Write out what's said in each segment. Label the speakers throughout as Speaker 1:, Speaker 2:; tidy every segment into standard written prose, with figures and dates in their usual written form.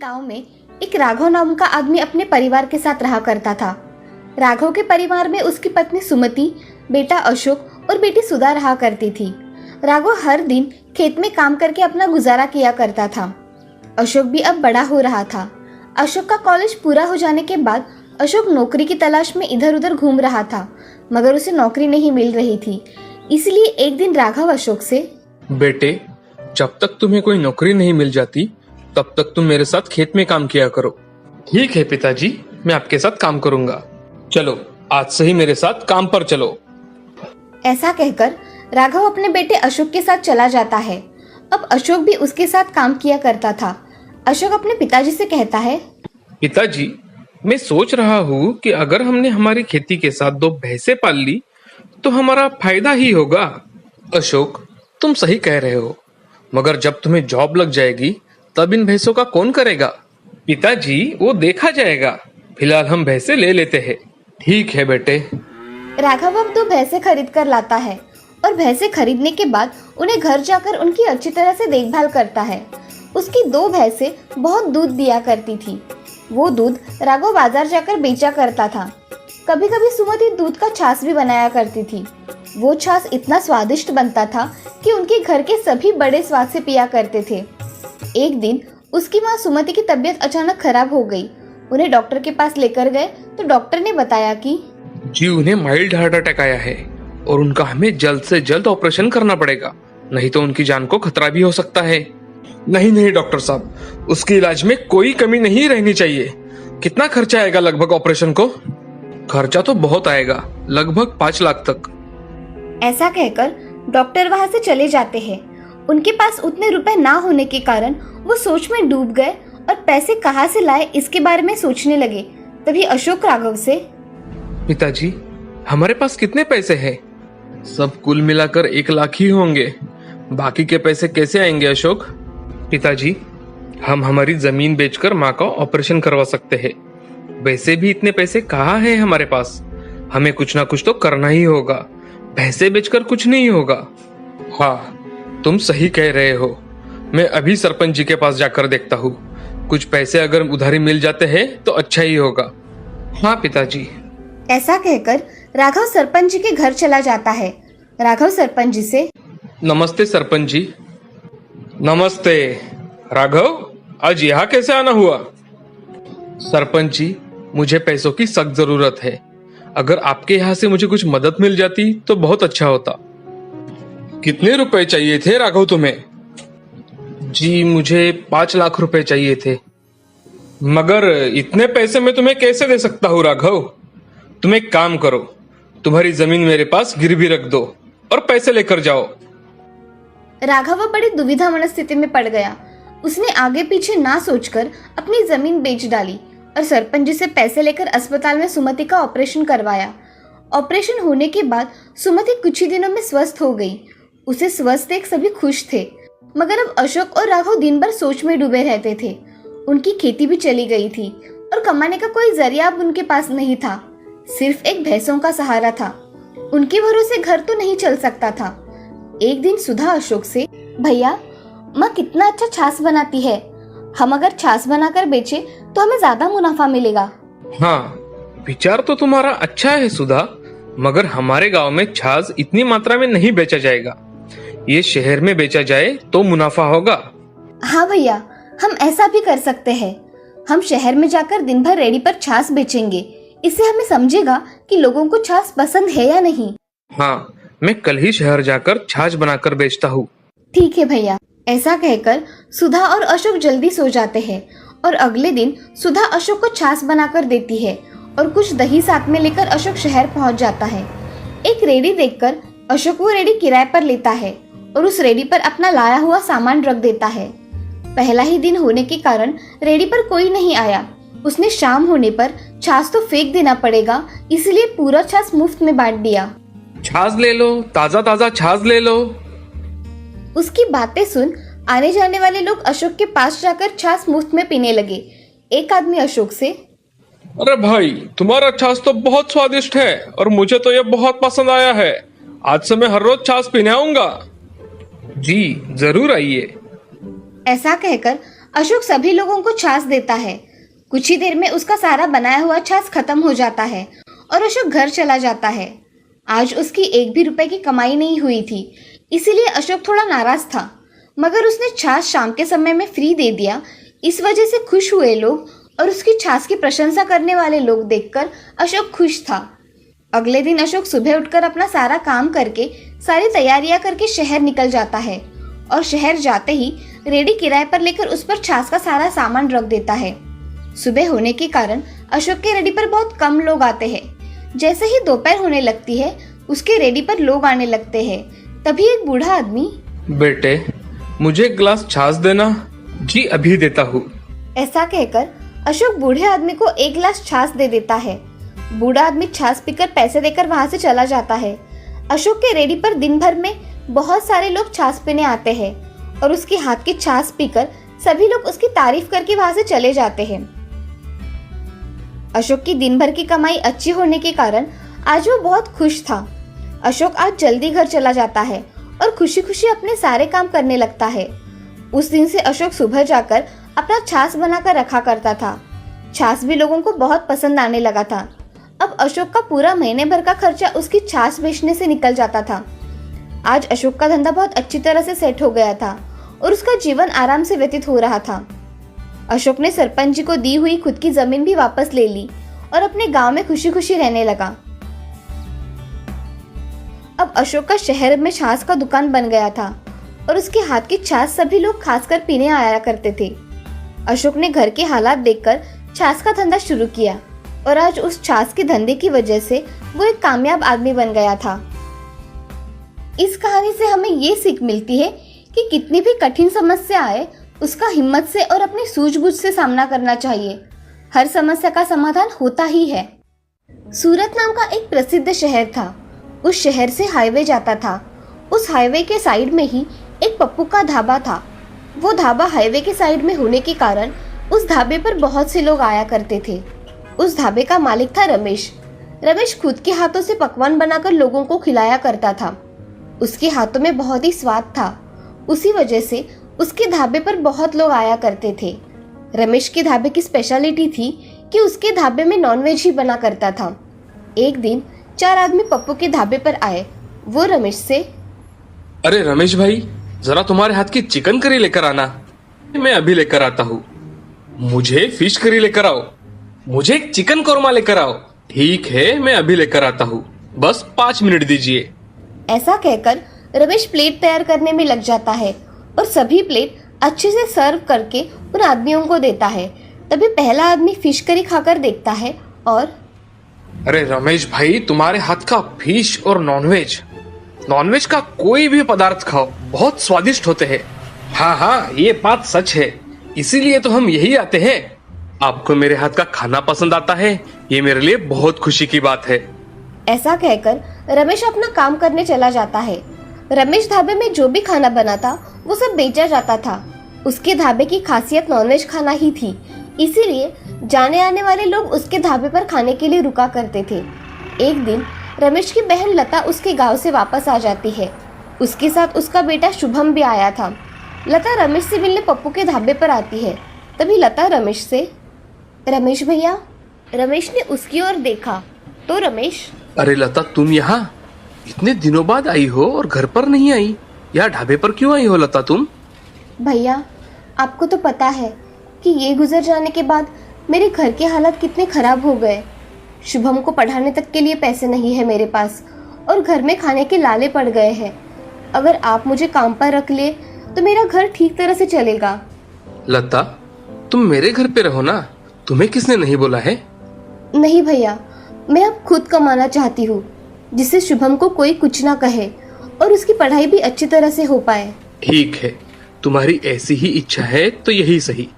Speaker 1: गांव में एक राघव नाम का आदमी अपने परिवार के साथ रहा करता था। राघव के परिवार में उसकी पत्नी सुमति, बेटा अशोक और बेटी सुधा रहा करती थी। राघव हर दिन खेत में काम करके अपना गुजारा किया करता था। अशोक भी अब बड़ा हो रहा था। अशोक का कॉलेज पूरा हो जाने के बाद अशोक नौकरी की तलाश में इधर उधर घूम रहा था, मगर उसे नौकरी नहीं मिल रही थी। इसलिए एक दिन राघव अशोक से,
Speaker 2: बेटे, जब तक तुम्हें कोई नौकरी नहीं मिल जाती तब तक तुम मेरे साथ खेत में काम किया करो। ठीक है पिताजी, मैं आपके साथ काम करूंगा। चलो आज से ही मेरे साथ काम पर चलो।
Speaker 1: ऐसा कहकर राघव अपने बेटे अशोक के साथ चला जाता है। अब अशोक भी उसके साथ काम किया करता था। अशोक अपने पिताजी से कहता है,
Speaker 2: पिताजी, मैं सोच रहा हूँ कि अगर हमने हमारी खेती के साथ 2 भैंसें पाल ली तो हमारा फायदा ही होगा। अशोक, तुम सही कह रहे हो, मगर जब तुम्हें जॉब लग जाएगी तब इन भैंसों का कौन करेगा? पिताजी, वो देखा जाएगा। फिलहाल हम भैंसे ले लेते हैं। ठीक है बेटे।
Speaker 1: राघव अब 2 भैंसे खरीद कर लाता है और भैंसे खरीदने के बाद उन्हें घर जाकर उनकी अच्छी तरह से देखभाल करता है। उसकी 2 भैंसे बहुत दूध दिया करती थी। वो दूध राघव बाजार जाकर बेचा करता था। कभी कभी सुमति दूध का छाछ भी बनाया करती थी। वो छाछ इतना स्वादिष्ट बनता था कि उनके घर के सभी बड़े स्वाद से पिया करते थे। एक दिन उसकी माँ सुमति की तबीयत अचानक खराब हो गई। उन्हें डॉक्टर के पास लेकर गए तो डॉक्टर ने बताया कि
Speaker 2: जी, उन्हें माइल्ड हार्ट अटैक आया है और उनका हमें जल्द से जल्द ऑपरेशन करना पड़ेगा, नहीं तो उनकी जान को खतरा भी हो सकता है। नहीं डॉक्टर साहब, उसके इलाज में कोई कमी नहीं रहनी चाहिए। कितना खर्चा आएगा लगभग ऑपरेशन को? खर्चा तो बहुत आएगा, लगभग 5 लाख तक।
Speaker 1: ऐसा कहकर डॉक्टर वहां से चले जाते हैं। उनके पास उतने रुपए ना होने के कारण वो सोच में डूब गए और पैसे कहाँ से लाए इसके बारे में सोचने लगे। तभी अशोक राघव से,
Speaker 2: पिताजी, हमारे पास कितने पैसे हैं? सब कुल मिलाकर 1 लाख ही होंगे। बाकी के पैसे कैसे आएंगे अशोक? पिताजी, हम हमारी जमीन बेचकर माँ का ऑपरेशन करवा सकते हैं। वैसे भी इतने पैसे कहाँ हैं हमारे पास? हमें कुछ ना कुछ तो करना ही होगा। भैंसे बेचकर कुछ नहीं होगा। हाँ, तुम सही कह रहे हो। मैं अभी सरपंच जी के पास जाकर देखता हूँ। कुछ पैसे अगर उधारी मिल जाते हैं तो अच्छा ही होगा। हाँ पिताजी।
Speaker 1: ऐसा कहकर राघव सरपंच जी के घर चला जाता है। राघव सरपंच जी से,
Speaker 2: नमस्ते सरपंच जी। नमस्ते राघव, आज यहाँ कैसे आना हुआ? सरपंच जी, मुझे पैसों की सख्त जरूरत है। अगर आपके यहाँ से मुझे कुछ मदद मिल जाती तो बहुत अच्छा होता। कितने रुपए चाहिए थे राघव तुम्हें? जी, मुझे 5 लाख रुपए चाहिए थे। मगर इतने पैसे मैं तुम्हें कैसे दे सकता हूँ राघव? तुम एक काम करो, तुम्हारी जमीन मेरे पास गिरवी रख दो और पैसे लेकर जाओ।
Speaker 1: राघव बड़ी दुविधा मनस्थिति में पड़ गया। उसने आगे पीछे ना सोचकर अपनी जमीन बेच डाली और सरपंच जी से पैसे लेकर अस्पताल में सुमति का ऑपरेशन करवाया। ऑपरेशन होने के बाद सुमति कुछ ही दिनों में स्वस्थ हो गई। उसे स्वस्थ देख सभी खुश थे, मगर अब अशोक और राघव दिन भर सोच में डूबे रहते थे। उनकी खेती भी चली गई थी और कमाने का कोई जरिया अब उनके पास नहीं था। सिर्फ एक भैंसों का सहारा था। उनके भरोसे घर तो नहीं चल सकता था। एक दिन सुधा अशोक से, भैया, माँ कितना अच्छा छाछ बनाती है। हम अगर छाछ बनाकर बेचे तो हमें ज्यादा मुनाफा मिलेगा।
Speaker 2: हाँ, विचार तो तुम्हारा अच्छा है सुधा, मगर हमारे गांव में छाछ इतनी मात्रा में नहीं बेचा जाएगा। ये शहर में बेचा जाए तो मुनाफा होगा।
Speaker 1: हाँ भैया, हम ऐसा भी कर सकते हैं। हम शहर में जाकर दिन भर रेडी पर छाछ बेचेंगे। इससे हमें समझेगा कि लोगों को छाछ पसंद है या नहीं।
Speaker 2: हाँ, मैं कल ही शहर जाकर छाछ बनाकर बेचता हूँ।
Speaker 1: ठीक है भैया। ऐसा कहकर सुधा और अशोक जल्दी सो जाते हैं और अगले दिन सुधा अशोक को छाछ बनाकर देती है और कुछ दही साथ में लेकर अशोक शहर पहुंच जाता है। एक रेडी देखकर अशोक वो रेडी किराए पर लेता है और उस रेडी पर अपना लाया हुआ सामान रख देता है। पहला ही दिन होने के कारण रेडी पर कोई नहीं आया। उसने शाम होने पर छाछ तो फेंक देना पड़ेगा, इसलिए पूरा छाछ मुफ्त में बांट दिया।
Speaker 2: छाछ ले लो, ताजा ताजा छाछ ले लो।
Speaker 1: उसकी बातें सुन आने जाने वाले लोग अशोक के पास जाकर छाछ मुफ्त में पीने लगे। एक आदमी अशोक से,
Speaker 2: अरे भाई, तुम्हारा छाछ तो बहुत स्वादिष्ट है और मुझे तो यह बहुत पसंद आया है। आज से मैं हर रोज छाछ पीने आऊंगा। जी जरूर आइए।
Speaker 1: ऐसा कहकर अशोक सभी लोगों को छाछ देता है। कुछ ही देर में उसका सारा बनाया हुआ छाछ खत्म हो जाता है और अशोक घर चला जाता है। आज उसकी एक भी रुपए की कमाई नहीं हुई थी, इसीलिए अशोक थोड़ा नाराज था, मगर उसने छाछ शाम के समय में फ्री दे दिया। इस वजह से खुश हुए लोग और उसकी छाछ की प्रशंसा करने वाले लोग देखकर अशोक खुश था। अगले दिन अशोक सुबह उठकर अपना सारा काम करके सारी तैयारियां करके शहर निकल जाता है और शहर जाते ही रेडी किराए पर लेकर उस पर छाछ का सारा सामान रख देता है। सुबह होने के कारण अशोक के रेडी पर बहुत कम लोग आते हैं। जैसे ही दोपहर होने लगती है उसके रेडी पर लोग आने लगते हैं। तभी एक बूढ़ा आदमी,
Speaker 2: बेटे मुझे एक गिलास छाछ देना। जी अभी देता हूँ।
Speaker 1: ऐसा कहकर अशोक बूढ़े आदमी को एक गिलास छाछ दे देता है। बूढ़ा आदमी छाछ पीकर पैसे देकर वहां से चला जाता है। अशोक के रेडी पर दिन भर में बहुत सारे लोग छाछ पीने आते हैं और उसके हाथ की छाछ पीकर सभी लोग उसकी तारीफ करके वहां से चले जाते हैं। अशोक की दिन भर की कमाई अच्छी होने के कारण आज वो बहुत खुश था। अशोक आज जल्दी घर चला जाता है और खुशी खुशी अपने सारे काम करने लगता है। उस दिन से अशोक सुबह जाकर अपना छाछ बनाकर रखा करता था। छाछ भी लोगों को बहुत पसंद आने लगा था। अब अशोक का पूरा महीने भर का खर्चा उसकी छाछ बेचने से निकल जाता था। आज अशोक का धंधा बहुत अच्छी तरह से सेट हो गया था और उसका जीवन आराम से व्यतीत हो रहा था। अशोक ने सरपंच जी को दी हुई खुद की जमीन भी वापस ले ली और अपने गांव में खुशी खुशी रहने लगा। अब अशोक का शहर में छाछ का दुकान बन गया था और उसके हाथ की छाछ सभी लोग खासकर पीने आया करते थे। अशोक ने घर के हालात देखकर छाछ का धंधा शुरू किया और आज उस छाछ के धंधे की वजह से वो एक कामयाब आदमी बन गया था। इस कहानी से हमें ये सीख मिलती है कि कितनी भी कठिन समस्या आए उसका हिम्मत से और अपनी सूझबूझ से सामना करना चाहिए। हर समस्या का समाधान होता ही है। सूरत नाम का एक प्रसिद्ध शहर था। उस शहर से हाईवे जाता था। उस हाईवे के साइड में ही एक पप्पू का ढाबा था। वो ढाबा हाईवे के साइड में होने के कारण उस ढाबे पर बहुत से लोग आया करते थे। उस ढाबे का मालिक था रमेश। रमेश खुद के हाथों से पकवान बनाकर लोगों को खिलाया करता था। उसके हाथों में बहुत ही स्वाद था। उसी वजह से उसके ढाबे पर बहुत लोग आया करते थे। रमेश के ढाबे की स्पेशलिटी थी कि उसके ढाबे में नॉनवेज ही बना करता था। एक दिन 4 आदमी पप्पू के ढाबे पर आए। वो रमेश से,
Speaker 2: अरे रमेश भाई जरा तुम्हारे हाथ की चिकन करी लेकर आना। मैं अभी लेकर आता हूँ। मुझे फिश करी लेकर आओ। मुझे एक चिकन कोरमा लेकर आओ। ठीक है मैं अभी लेकर आता हूँ, बस 5 मिनट दीजिए।
Speaker 1: ऐसा कहकर रमेश प्लेट तैयार करने में लग जाता है और सभी प्लेट अच्छे से सर्व करके उन आदमियों को देता है। तभी पहला आदमी फिश करी खाकर देखता है और,
Speaker 2: अरे रमेश भाई तुम्हारे हाथ का फिश और नॉनवेज का कोई भी पदार्थ खाओ, बहुत स्वादिष्ट होते हैं। हाँ हाँ ये बात सच है, इसीलिए तो हम यही आते हैं। आपको मेरे हाथ का खाना पसंद आता है, ये मेरे लिए बहुत खुशी की बात है।
Speaker 1: ऐसा कहकर रमेश अपना काम करने चला जाता है। रमेश ढाबे में जो भी खाना बनाता वो सब बेचा जाता था। उसके ढाबे की खासियत नॉनवेज खाना ही थी, इसीलिए जाने आने वाले लोग उसके ढाबे पर खाने के लिए रुका करते थे। एक दिन रमेश की बहन लता उसके गांव से वापस आ जाती है। उसके साथ उसका बेटा शुभम भी आया था। लता रमेश से मिलने पप्पू के ढाबे पर आती है। तभी लता रमेश से, रमेश भैया। रमेश ने उसकी ओर देखा तो रमेश,
Speaker 2: अरे लता तुम यहाँ इतने दिनों बाद आई हो और घर पर नहीं आई, यहाँ ढाबे पर क्यों आई हो लता तुम?
Speaker 1: भैया आपको तो पता है कि ये गुजर जाने के बाद मेरे घर के हालात कितने खराब हो गए। शुभम को पढ़ाने तक के लिए पैसे नहीं है मेरे पास और घर में खाने के लाले पड़ गए हैं। अगर आप मुझे काम पर रख ले तो मेरा घर ठीक तरह से चलेगा।
Speaker 2: लता तुम मेरे घर पे रहो ना, तुम्हें किसने नहीं बोला है?
Speaker 1: नहीं भैया, मैं अब खुद कमाना चाहती हूँ जिससे शुभम को कोई कुछ ना कहे और उसकी पढ़ाई भी अच्छी तरह से हो पाए।
Speaker 2: ठीक है, तुम्हारी ऐसी ही इच्छा है तो यही सही,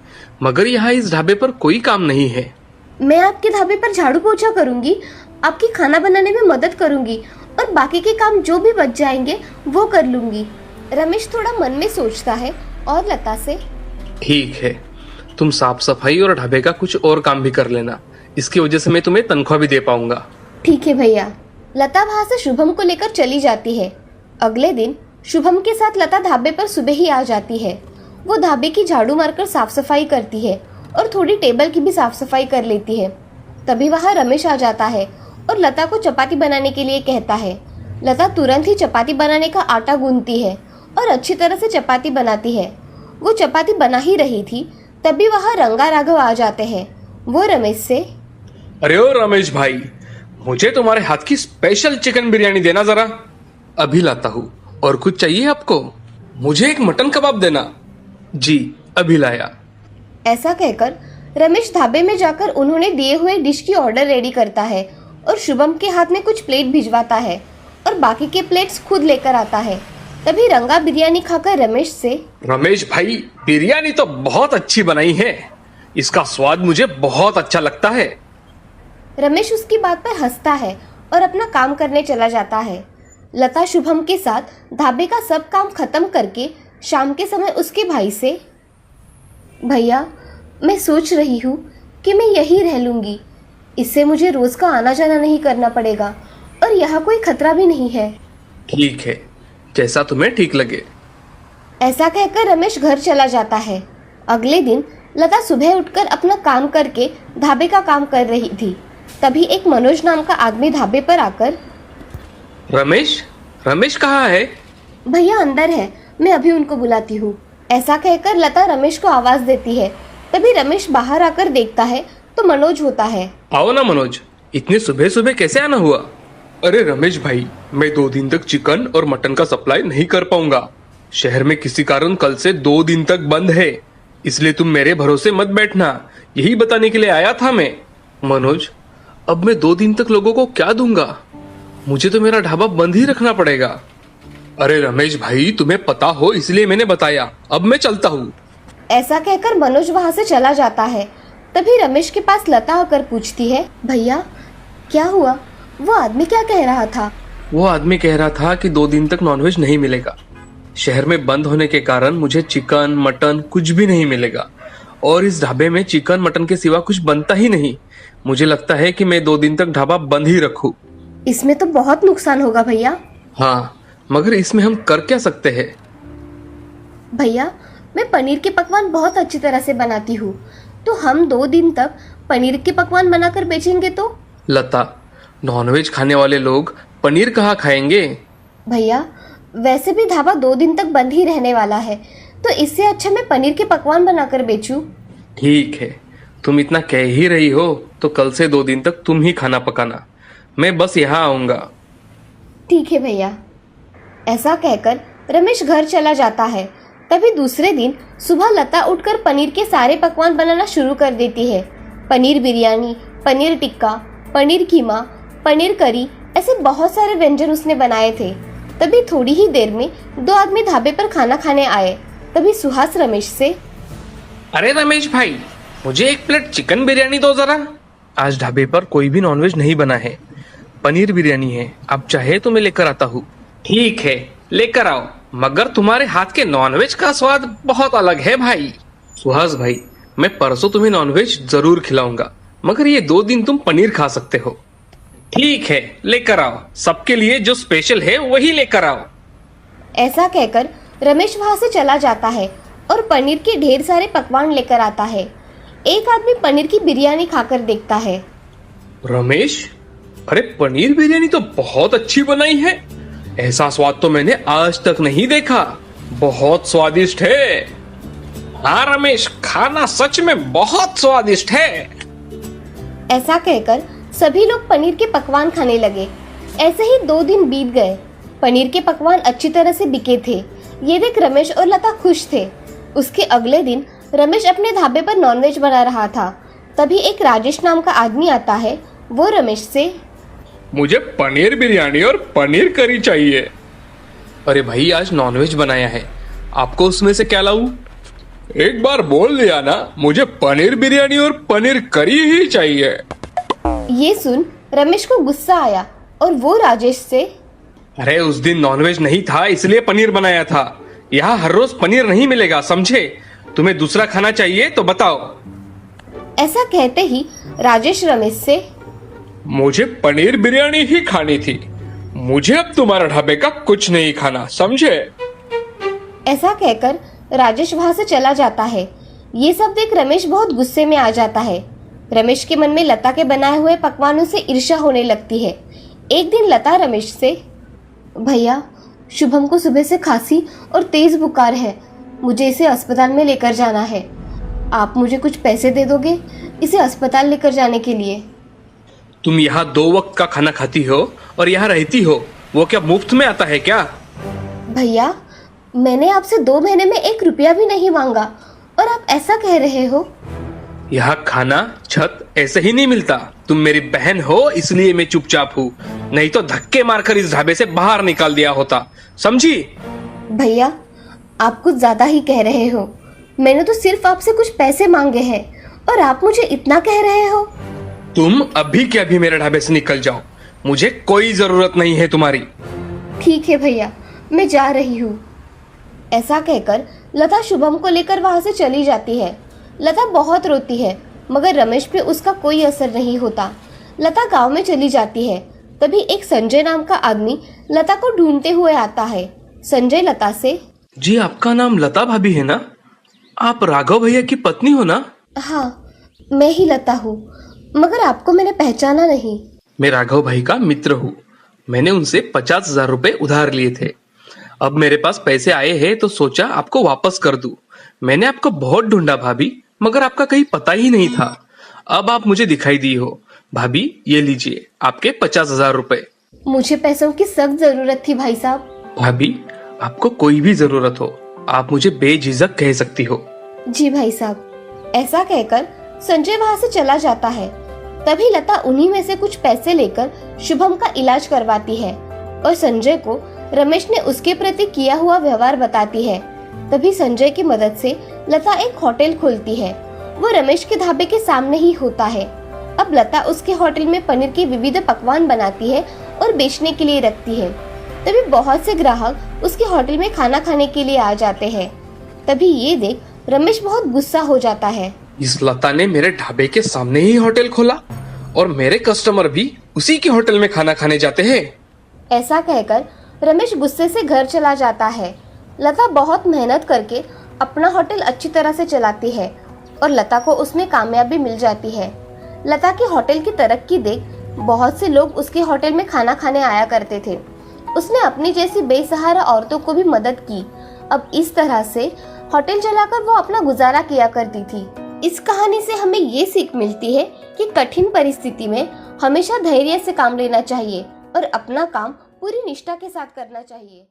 Speaker 2: मगर यहाँ इस ढाबे पर कोई काम नहीं है।
Speaker 1: मैं आपके ढाबे पर झाड़ू पोछा करूंगी, आपकी खाना बनाने में मदद करूंगी और बाकी के काम जो भी बच जाएंगे वो कर लूंगी। रमेश थोड़ा मन में सोचता है और लता से,
Speaker 2: ठीक है, तुम साफ सफाई और ढाबे का कुछ और काम भी कर लेना, इसकी वजह से मैं तुम्हें तनख्वाह भी दे पाऊंगा।
Speaker 1: ठीक है भैया। लता वहां से शुभम को लेकर चली जाती है। अगले दिन शुभम के साथ लता ढाबे पर सुबह ही आ जाती है। वो ढाबे की झाड़ू मारकर साफ सफाई करती है और थोड़ी टेबल की भी साफ सफाई कर लेती है। तभी वहाँ रमेश आ जाता है और लता को चपाती बनाने के लिए कहता है। लता तुरंत ही चपाती बनाने का आटा गूंथती है और अच्छी तरह से चपाती बनाती है। वो चपाती बना ही रही थी, तभी वहाँ रंगा राघव आ जाते हैं। वो रमेश से,
Speaker 2: अरे ओ रमेश भाई, मुझे तुम्हारे हाथ की स्पेशल चिकन बिरयानी देना जरा। अभी लाता हूँ। और कुछ चाहिए आपको? मुझे एक मटन कबाब देना। जी अभी लाया।
Speaker 1: ऐसा कहकर रमेश ढाबे में जाकर उन्होंने दिए हुए डिश की ऑर्डर रेडी करता है और शुभम के हाथ में कुछ प्लेट भिजवाता है और बाकी के प्लेट्स खुद लेकर आता है। तभी रंगा बिरयानी खाकर रमेश से,
Speaker 2: रमेश भाई, बिरयानी तो बहुत अच्छी बनाई है। इसका स्वाद मुझे बहुत अच्छा लगता है।
Speaker 1: रमेश उसकी बात पर हंसता है और अपना काम करने चला जाता है। लता शुभम के साथ ढाबे का सब काम खत्म करके शाम के समय उसके भाई से, भैया मैं सोच रही हूँ कि मैं यहीं रह लूँगी। इससे मुझे रोज़ का आना जाना नहीं करना पड़ेगा और यहाँ कोई खतरा भी नहीं है।
Speaker 2: ठीक है, जैसा तुम्हें ठीक लगे।
Speaker 1: ऐसा कहकर रमेश घर चला जाता है। अगले दिन लता सुबह उठकर अपना काम करके ढाबे का काम कर रही थी। तभी एक मनोज नाम का आदमी ढाबे पर आकर,
Speaker 2: रमेश, रमेश कहाँ है?
Speaker 1: भैया अंदर है, मैं अभी उनको बुलाती हूँ। ऐसा कहकर लता रमेश को आवाज देती है। तभी रमेश बाहर आकर देखता है तो मनोज होता है।
Speaker 2: आओ ना मनोज, इतने सुबह सुबह कैसे आना हुआ? अरे रमेश भाई, मैं 2 दिन तक चिकन और मटन का सप्लाई नहीं कर पाऊंगा। शहर में किसी कारण कल से 2 दिन तक बंद है, इसलिए तुम मेरे भरोसे मत बैठना। यही बताने के लिए आया था मैं। मनोज, अब मैं 2 दिन तक लोगों को क्या दूंगा? मुझे तो मेरा ढाबा बंद ही रखना पड़ेगा। अरे रमेश भाई, तुम्हें पता हो इसलिए मैंने बताया। अब मैं चलता हूँ।
Speaker 1: ऐसा कहकर मनोज वहाँ से चला जाता है। तभी रमेश के पास लता आकर पूछती है, भैया क्या हुआ? वो आदमी क्या कह रहा था?
Speaker 2: वो आदमी कह रहा था कि 2 दिन तक नॉनवेज नहीं मिलेगा। शहर में बंद होने के कारण मुझे चिकन मटन कुछ भी नहीं मिलेगा और इस ढाबे में चिकन मटन के सिवा कुछ बनता ही नहीं। मुझे लगता है कि मैं 2 दिन तक ढाबा बंद ही रखूं।
Speaker 1: इसमें तो बहुत नुकसान होगा भैया।
Speaker 2: हाँ, मगर इसमें हम कर क्या सकते हैं?
Speaker 1: भैया मैं पनीर के पकवान बहुत अच्छी तरह से बनाती हूँ, तो हम 2 दिन तक पनीर के पकवान बनाकर बेचेंगे तो?
Speaker 2: लता, नॉनवेज खाने वाले लोग पनीर कहाँ खाएंगे?
Speaker 1: भैया वैसे भी ढाबा 2 दिन तक बंद ही रहने वाला है, तो इससे अच्छा मैं पनीर के पकवान बनाकर बेचूं।
Speaker 2: ठीक है, तुम इतना कह ही रही हो तो कल से 2 दिन तक तुम ही खाना पकाना। मैं बस यहाँ आऊंगा।
Speaker 1: ठीक है भैया। ऐसा कहकर रमेश घर चला जाता है। तभी दूसरे दिन सुबह लता उठकर पनीर के सारे पकवान बनाना शुरू कर देती है। पनीर बिरयानी, पनीर टिक्का, पनीर कीमा, पनीर करी, ऐसे बहुत सारे व्यंजन उसने बनाए थे। तभी थोड़ी ही देर में 2 आदमी ढाबे पर खाना खाने आए। तभी सुहास रमेश से,
Speaker 2: अरे रमेश भाई, मुझे 1 प्लेट चिकन बिरयानी दो जरा। आज ढाबे पर कोई भी नॉनवेज नहीं बना है, पनीर बिरयानी है। आप चाहे तो मैं लेकर आता हूँ। ठीक है, लेकर आओ, मगर तुम्हारे हाथ के नॉनवेज का स्वाद बहुत अलग है भाई। सुहास भाई, मैं परसों तुम्हें नॉनवेज जरूर खिलाऊंगा, मगर ये 2 दिन तुम पनीर खा सकते हो। ठीक है, लेकर आओ। सबके लिए जो स्पेशल है वही लेकर आओ।
Speaker 1: ऐसा कहकर रमेश वहां से चला जाता है और पनीर के ढेर सारे पकवान लेकर आता है। एक आदमी पनीर की बिरयानी खाकर देखता है।
Speaker 2: रमेश, अरे पनीर बिरयानी तो बहुत अच्छी बनाई है। ऐसा स्वाद तो मैंने आज तक नहीं देखा। बहुत स्वादिष्ट है। हाँ रमेश, खाना सच में बहुत स्वादिष्ट है।
Speaker 1: ऐसा कहकर सभी लोग पनीर के पकवान खाने लगे। ऐसे ही 2 दिन बीत गए। पनीर के पकवान अच्छी तरह से बिके थे। ये देख रमेश और लता खुश थे। उसके अगले दिन रमेश अपने ढाबे पर नॉनवेज बना रहा था। तभी एक राजेश नाम का आदमी आता है। वो रमेश से,
Speaker 2: मुझे पनीर बिरयानी और पनीर करी चाहिए। अरे भाई, आज नॉनवेज बनाया है, आपको उसमें से क्या लाऊं? एक बार बोल दिया ना, मुझे पनीर बिरयानी और पनीर करी ही चाहिए।
Speaker 1: ये सुन रमेश को गुस्सा आया और वो राजेश से,
Speaker 2: अरे उस दिन नॉनवेज नहीं था इसलिए पनीर बनाया था। यहाँ हर रोज पनीर नहीं मिलेगा, समझे? तुम्हें दूसरा खाना चाहिए तो बताओ।
Speaker 1: ऐसा कहते ही राजेश रमेश से,
Speaker 2: मुझे पनीर बिरयानी ही खानी थी। मुझे अब तुम्हारा ढाबे का कुछ नहीं खाना, समझे?
Speaker 1: ऐसा कहकर राजेश वहां से चला जाता है। ये सब देख रमेश बहुत गुस्से में आ जाता है। रमेश के मन में लता के बनाए हुए पकवानों से ईर्ष्या होने लगती है। एक दिन लता रमेश से, भैया शुभम को सुबह से खांसी और तेज बुखार है, मुझे इसे अस्पताल में लेकर जाना है। आप मुझे कुछ पैसे दे दोगे इसे अस्पताल लेकर जाने के लिए?
Speaker 2: तुम यहाँ 2 वक्त का खाना खाती हो और यहाँ रहती हो, वो क्या मुफ्त में आता है क्या?
Speaker 1: भैया मैंने आपसे 2 महीने में 1 रुपया भी नहीं मांगा और आप ऐसा कह रहे हो?
Speaker 2: यहाँ खाना छत ऐसे ही नहीं मिलता। तुम मेरी बहन हो इसलिए मैं चुपचाप हूँ, नहीं तो धक्के मारकर इस ढाबे से बाहर निकाल दिया होता, समझी?
Speaker 1: भैया आप कुछ ज्यादा ही कह रहे हो। मैंने तो सिर्फ आपसे कुछ पैसे मांगे हैं और आप मुझे इतना कह रहे हो।
Speaker 2: तुम अभी के अभी मेरे ढाबे से निकल जाओ, मुझे कोई जरूरत नहीं है तुम्हारी।
Speaker 1: ठीक है भैया, मैं जा रही हूँ। ऐसा कहकर लता शुभम को लेकर वहां से चली जाती है। लता बहुत रोती है मगर रमेश पे उसका कोई असर नहीं होता। लता गांव में चली जाती है। तभी एक संजय नाम का आदमी लता को ढूंढते हुए आता है। संजय लता से,
Speaker 2: जी आपका नाम लता भाभी है ना? आप राघव भैया की पत्नी हो ना?
Speaker 1: हाँ मैं ही लता हूँ, मगर आपको मैंने पहचाना नहीं।
Speaker 2: मैं राघव भाई का मित्र हूँ। मैंने उनसे 50,000 रुपए उधार लिए थे। अब मेरे पास पैसे आए हैं तो सोचा आपको वापस कर दूं। मैंने आपको बहुत ढूंढा भाभी, मगर आपका कहीं पता ही नहीं था। अब आप मुझे दिखाई दी हो। भाभी ये लीजिए आपके 50,000 रुपए।
Speaker 1: मुझे पैसों की सख्त जरूरत थी भाई साहब।
Speaker 2: भाभी आपको कोई भी जरूरत हो आप मुझे बेझिझक कह सकती हो।
Speaker 1: जी भाई साहब। ऐसा कहकर संजय वहां से चला जाता है। तभी लता उन्हीं में से कुछ पैसे लेकर शुभम का इलाज करवाती है और संजय को रमेश ने उसके प्रति किया हुआ व्यवहार बताती है। तभी संजय की मदद से लता एक होटल खोलती है। वो रमेश के ढाबे के सामने ही होता है। अब लता उसके होटल में पनीर के विविध पकवान बनाती है और बेचने के लिए रखती है। तभी बहुत से ग्राहक उसके होटल में खाना खाने के लिए आ जाते हैं। तभी ये देख रमेश बहुत गुस्सा हो जाता है।
Speaker 2: इस लता ने मेरे ढाबे के सामने ही होटल खोला और मेरे कस्टमर भी उसी के होटल में खाना खाने जाते हैं।
Speaker 1: ऐसा कहकर रमेश गुस्से से घर चला जाता है। लता बहुत मेहनत करके अपना होटल अच्छी तरह से चलाती है और लता को उसमें कामयाबी मिल जाती है। लता के होटल की तरक्की देख बहुत से लोग उसके होटल में खाना खाने आया करते थे। उसने अपनी जैसी बेसहारा औरतों को भी मदद की। अब इस तरह से होटल चलाकर वो अपना गुजारा किया करती थी। इस कहानी से हमें ये सीख मिलती है कि कठिन परिस्थिति में हमेशा धैर्य से काम लेना चाहिए और अपना काम पूरी निष्ठा के साथ करना चाहिए।